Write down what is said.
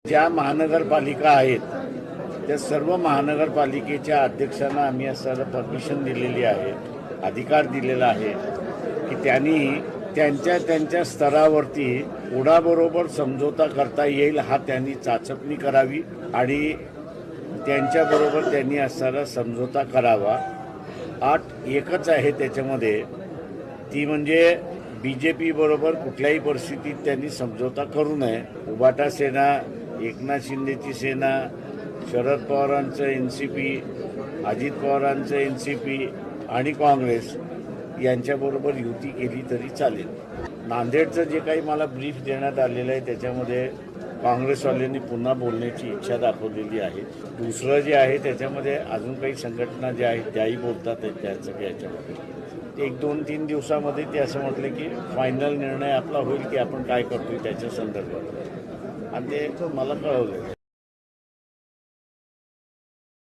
ज्या महानगरपालिका आहेत त्या सर्व महानगरपालिकेच्या अध्यक्षांना आम्ही असं परमिशन दिलेली आहे, अधिकार दिलेला आहे की त्यांनी त्यांच्या स्तरावरती ओढाबरोबर समझोता करता येईल हा त्यांनी चाचपणी करावी आणि त्यांच्याबरोबर त्यांनी असणारा समझोता करावा। अट एकच आहे त्याच्यामध्ये, ती म्हणजे BJP बरोबर कुठल्याही परिस्थितीत त्यांनी समझोता करू नये। उबाटा सेना, एकनाथ शिंदेची सेना, शरद पवारांचं NCP, अजित पवारांचं NCP आणि काँग्रेस यांच्याबरोबर युती केली तरी चालेल। नांदेडचं जे काही मला ब्रीफ देण्यात आलेलं आहे त्याच्यामध्ये काँग्रेसवाल्यांनी पुन्हा बोलण्याची इच्छा दाखवलेली आहे। दुसरं जे आहे त्याच्यामध्ये अजून काही संघटना ज्या आहेत त्याही बोलतात त्याचं याच्यामध्ये 1-2-3 दिवसामध्ये ते असं म्हटलं की फायनल निर्णय आपला होईल की आपण काय करतोय त्याच्या संदर्भात, आणि ते मला कळवलं।